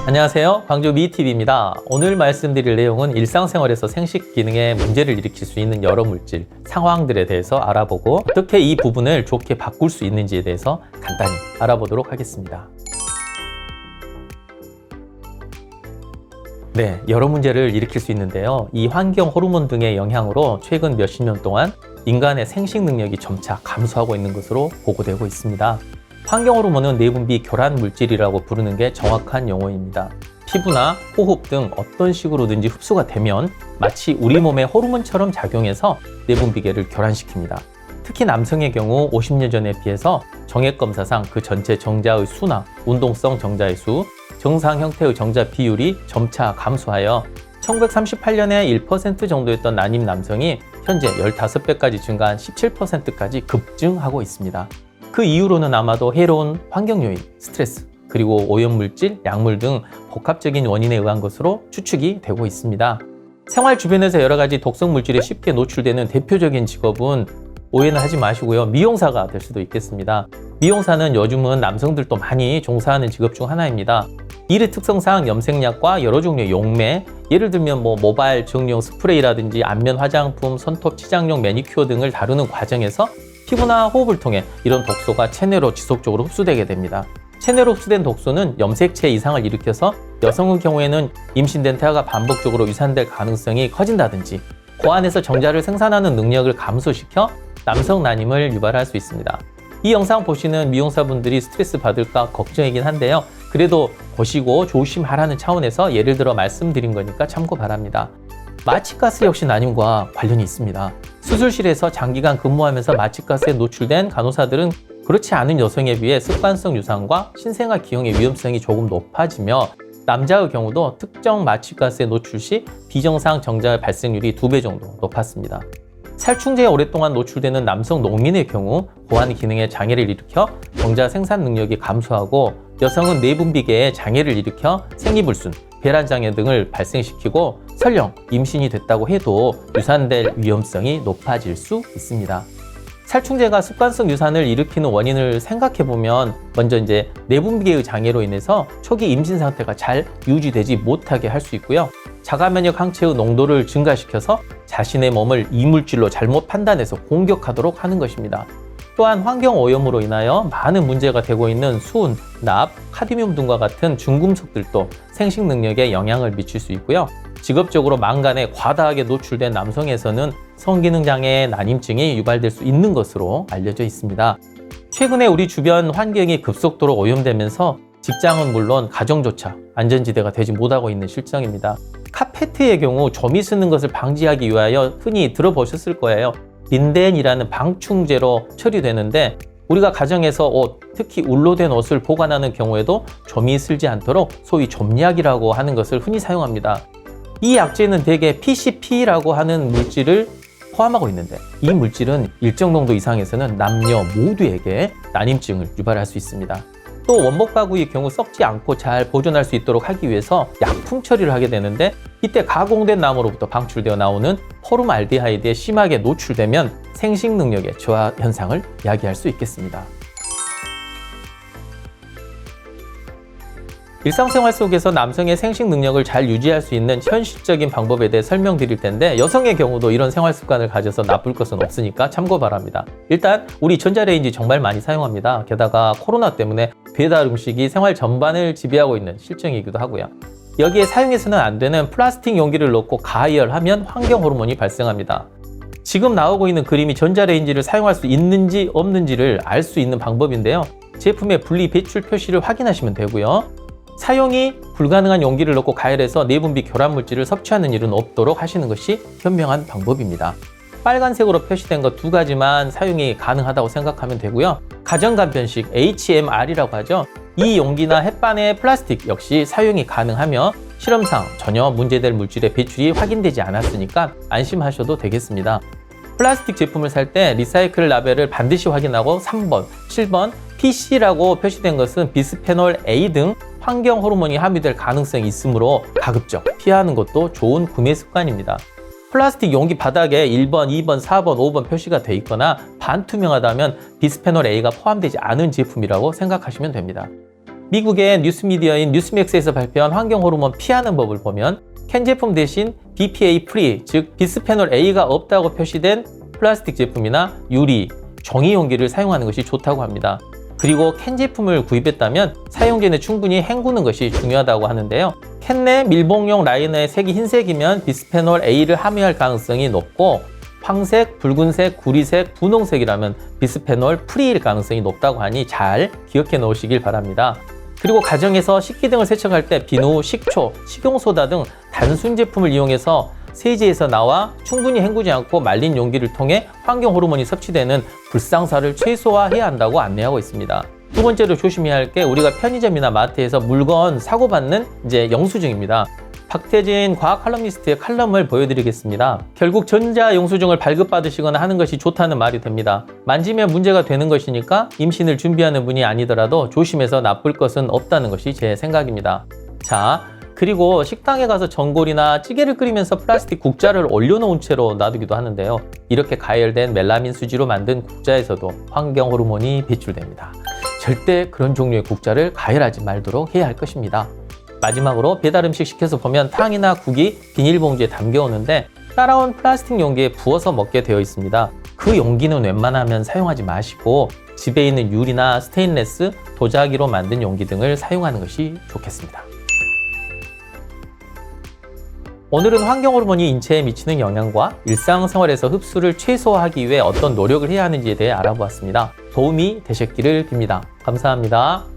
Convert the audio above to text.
안녕하세요. 광주 미TV입니다. 오늘 말씀드릴 내용은 일상생활에서 생식 기능에 문제를 일으킬 수 있는 여러 물질, 상황들에 대해서 알아보고 어떻게 이 부분을 좋게 바꿀 수 있는지에 대해서 간단히 알아보도록 하겠습니다. 네, 여러 문제를 일으킬 수 있는데요. 이 환경 호르몬 등의 영향으로 최근 몇십 년 동안 인간의 생식 능력이 점차 감소하고 있는 것으로 보고되고 있습니다. 환경 호르몬은 내분비 교란 물질이라고 부르는 게 정확한 용어입니다. 피부나 호흡 등 어떤 식으로든지 흡수가 되면 마치 우리 몸의 호르몬처럼 작용해서 내분비계를 교란시킵니다. 특히 남성의 경우 50년 전에 비해서 정액검사상 그 전체 정자의 수나 운동성 정자의 수, 정상 형태의 정자 비율이 점차 감소하여 1938년에 1% 정도였던 난임 남성이 현재 15배까지 증가한 17%까지 급증하고 있습니다. 그 이후로는 아마도 해로운 환경 요인, 스트레스, 그리고 오염물질, 약물 등 복합적인 원인에 의한 것으로 추측이 되고 있습니다. 생활 주변에서 여러 가지 독성 물질에 쉽게 노출되는 대표적인 직업은 오해는 하지 마시고요. 미용사가 될 수도 있겠습니다. 미용사는 요즘은 남성들도 많이 종사하는 직업 중 하나입니다. 일의 특성상 염색약과 여러 종류의 용매, 예를 들면 모발 정리용 스프레이라든지 안면 화장품, 손톱 치장용 매니큐어 등을 다루는 과정에서 피부나 호흡을 통해 이런 독소가 체내로 지속적으로 흡수되게 됩니다. 체내로 흡수된 독소는 염색체 이상을 일으켜서 여성의 경우에는 임신된 태아가 반복적으로 유산될 가능성이 커진다든지 고안에서 정자를 생산하는 능력을 감소시켜 남성 난임을 유발할 수 있습니다. 이 영상 보시는 미용사분들이 스트레스 받을까 걱정이긴 한데요. 그래도 보시고 조심하라는 차원에서 예를 들어 말씀드린 거니까 참고 바랍니다. 마취가스 역시 난임과 관련이 있습니다. 수술실에서 장기간 근무하면서 마취가스에 노출된 간호사들은 그렇지 않은 여성에 비해 습관성 유산과 신생아 기형의 위험성이 조금 높아지며 남자의 경우도 특정 마취가스에 노출 시 비정상 정자 발생률이 2배 정도 높았습니다. 살충제에 오랫동안 노출되는 남성 농민의 경우 보안 기능에 장애를 일으켜 정자 생산 능력이 감소하고 여성은 내분비계에 장애를 일으켜 생리불순, 배란장애 등을 발생시키고 설령 임신이 됐다고 해도 유산될 위험성이 높아질 수 있습니다. 살충제가 습관성 유산을 일으키는 원인을 생각해보면 먼저 내분비계의 장애로 인해서 초기 임신 상태가 잘 유지되지 못하게 할 수 있고요. 자가면역 항체의 농도를 증가시켜서 자신의 몸을 이물질로 잘못 판단해서 공격하도록 하는 것입니다. 또한 환경 오염으로 인하여 많은 문제가 되고 있는 수은, 납, 카드뮴 등과 같은 중금속들도 생식 능력에 영향을 미칠 수 있고요. 직업적으로 망간에 과다하게 노출된 남성에서는 성기능장애, 난임증이 유발될 수 있는 것으로 알려져 있습니다. 최근에 우리 주변 환경이 급속도로 오염되면서 직장은 물론 가정조차 안전지대가 되지 못하고 있는 실정입니다. 카페트의 경우 조미 쓰는 것을 방지하기 위하여 흔히 들어보셨을 거예요. 린덴이라는 방충제로 처리되는데 우리가 가정에서 옷, 특히 울로 된 옷을 보관하는 경우에도 조미 쓸지 않도록 소위 좀약이라고 하는 것을 흔히 사용합니다. 이 약제는 대개 PCP라고 하는 물질을 포함하고 있는데 이 물질은 일정 농도 이상에서는 남녀 모두에게 난임증을 유발할 수 있습니다. 또 원목 가구의 경우 썩지 않고 잘 보존할 수 있도록 하기 위해서 약품 처리를 하게 되는데 이때 가공된 나무로부터 방출되어 나오는 포름알데하이드에 심하게 노출되면 생식 능력의 저하 현상을 야기할 수 있겠습니다. 일상생활 속에서 남성의 생식 능력을 잘 유지할 수 있는 현실적인 방법에 대해 설명드릴 텐데 여성의 경우도 이런 생활 습관을 가져서 나쁠 것은 없으니까 참고 바랍니다. 일단 우리 전자레인지 정말 많이 사용합니다. 게다가 코로나 때문에 배달 음식이 생활 전반을 지배하고 있는 실정이기도 하고요. 여기에 사용해서는 안 되는 플라스틱 용기를 넣고 가열하면 환경 호르몬이 발생합니다. 지금 나오고 있는 그림이 전자레인지를 사용할 수 있는지 없는지를 알 수 있는 방법인데요. 제품의 분리 배출 표시를 확인하시면 되고요. 사용이 불가능한 용기를 넣고 가열해서 내분비 교란 물질을 섭취하는 일은 없도록 하시는 것이 현명한 방법입니다. 빨간색으로 표시된 것 2가지만 사용이 가능하다고 생각하면 되고요. 가정간편식 HMR이라고 하죠. 이 용기나 햇반의 플라스틱 역시 사용이 가능하며 실험상 전혀 문제될 물질의 배출이 확인되지 않았으니까 안심하셔도 되겠습니다. 플라스틱 제품을 살 때 리사이클 라벨을 반드시 확인하고 3번, 7번, PC라고 표시된 것은 비스페놀 A 등 환경 호르몬이 함유될 가능성이 있으므로 가급적 피하는 것도 좋은 구매 습관입니다. 플라스틱 용기 바닥에 1번, 2번, 4번, 5번 표시가 돼 있거나 반투명하다면 비스페놀 A가 포함되지 않은 제품이라고 생각하시면 됩니다. 미국의 뉴스미디어인 뉴스맥스에서 발표한 환경호르몬 피하는 법을 보면 캔 제품 대신 BPA 프리, 즉 비스페놀 A가 없다고 표시된 플라스틱 제품이나 유리, 종이 용기를 사용하는 것이 좋다고 합니다. 그리고 캔 제품을 구입했다면 사용 전에 충분히 헹구는 것이 중요하다고 하는데요. 캔 내 밀봉용 라이너의 색이 흰색이면 비스페놀 A를 함유할 가능성이 높고 황색, 붉은색, 구리색, 분홍색이라면 비스페놀 프리일 가능성이 높다고 하니 잘 기억해 놓으시길 바랍니다. 그리고 가정에서 식기 등을 세척할 때 비누, 식초, 식용소다 등 단순 제품을 이용해서 세제에서 나와 충분히 헹구지 않고 말린 용기를 통해 환경 호르몬이 섭취되는 불상사를 최소화해야 한다고 안내하고 있습니다. 두 번째로 조심해야 할 게 우리가 편의점이나 마트에서 물건 사고 받는 영수증입니다. 박태진 과학 칼럼니스트의 칼럼을 보여드리겠습니다. 결국 전자 영수증을 발급받으시거나 하는 것이 좋다는 말이 됩니다. 만지면 문제가 되는 것이니까 임신을 준비하는 분이 아니더라도 조심해서 나쁠 것은 없다는 것이 제 생각입니다. 자, 그리고 식당에 가서 전골이나 찌개를 끓이면서 플라스틱 국자를 올려놓은 채로 놔두기도 하는데요. 이렇게 가열된 멜라민 수지로 만든 국자에서도 환경 호르몬이 배출됩니다. 절대 그런 종류의 국자를 가열하지 말도록 해야 할 것입니다. 마지막으로 배달 음식 시켜서 보면 탕이나 국이 비닐봉지에 담겨오는데 따라온 플라스틱 용기에 부어서 먹게 되어 있습니다. 그 용기는 웬만하면 사용하지 마시고 집에 있는 유리나 스테인레스, 도자기로 만든 용기 등을 사용하는 것이 좋겠습니다. 오늘은 환경 호르몬이 인체에 미치는 영향과 일상생활에서 흡수를 최소화하기 위해 어떤 노력을 해야 하는지에 대해 알아보았습니다. 도움이 되셨기를 빕니다. 감사합니다.